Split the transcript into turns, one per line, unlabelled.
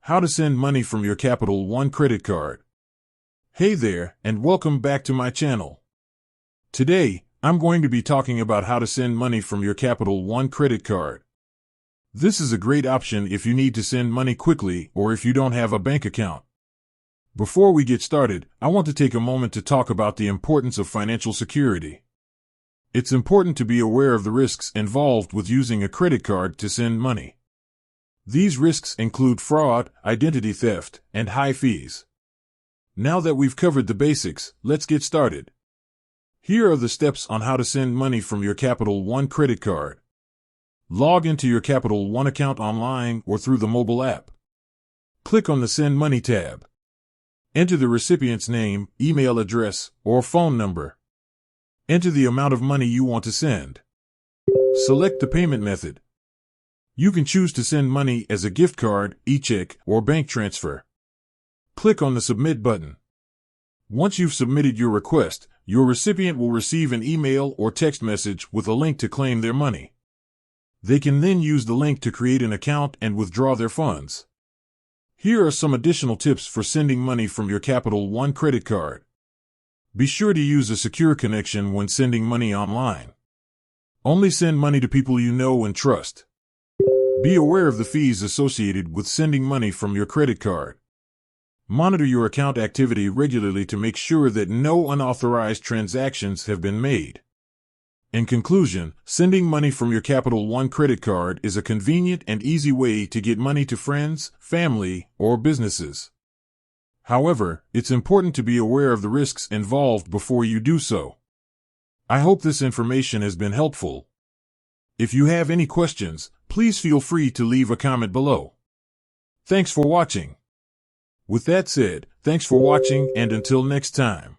How to send money from your Capital One credit card. Hey there, and welcome back to my channel. Today, I'm going to be talking about how to send money from your Capital One credit card. This is a great option if you need to send money quickly or if you don't have a bank account. Before we get started, I want to take a moment to talk about the importance of financial security. It's important to be aware of the risks involved with using a credit card to send money. These risks include fraud, identity theft, and high fees. Now that we've covered the basics, let's get started. Here are the steps on how to send money from your Capital One credit card. Log into your Capital One account online or through the mobile app. Click on the Send Money tab. Enter the recipient's name, email address, or phone number. Enter the amount of money you want to send. Select the payment method. You can choose to send money as a gift card, e-check, or bank transfer. Click on the Submit button. Once you've submitted your request, your recipient will receive an email or text message with a link to claim their money. They can then use the link to create an account and withdraw their funds. Here are some additional tips for sending money from your Capital One credit card. Be sure to use a secure connection when sending money online. Only send money to people you know and trust. Be aware of the fees associated with sending money from your credit card. Monitor your account activity regularly to make sure that no unauthorized transactions have been made. In conclusion, sending money from your Capital One credit card is a convenient and easy way to get money to friends, family, or businesses. However, it's important to be aware of the risks involved before you do so. I hope this information has been helpful. If you have any questions, please feel free to leave a comment below. Thanks for watching. With that said, thanks for watching and until next time.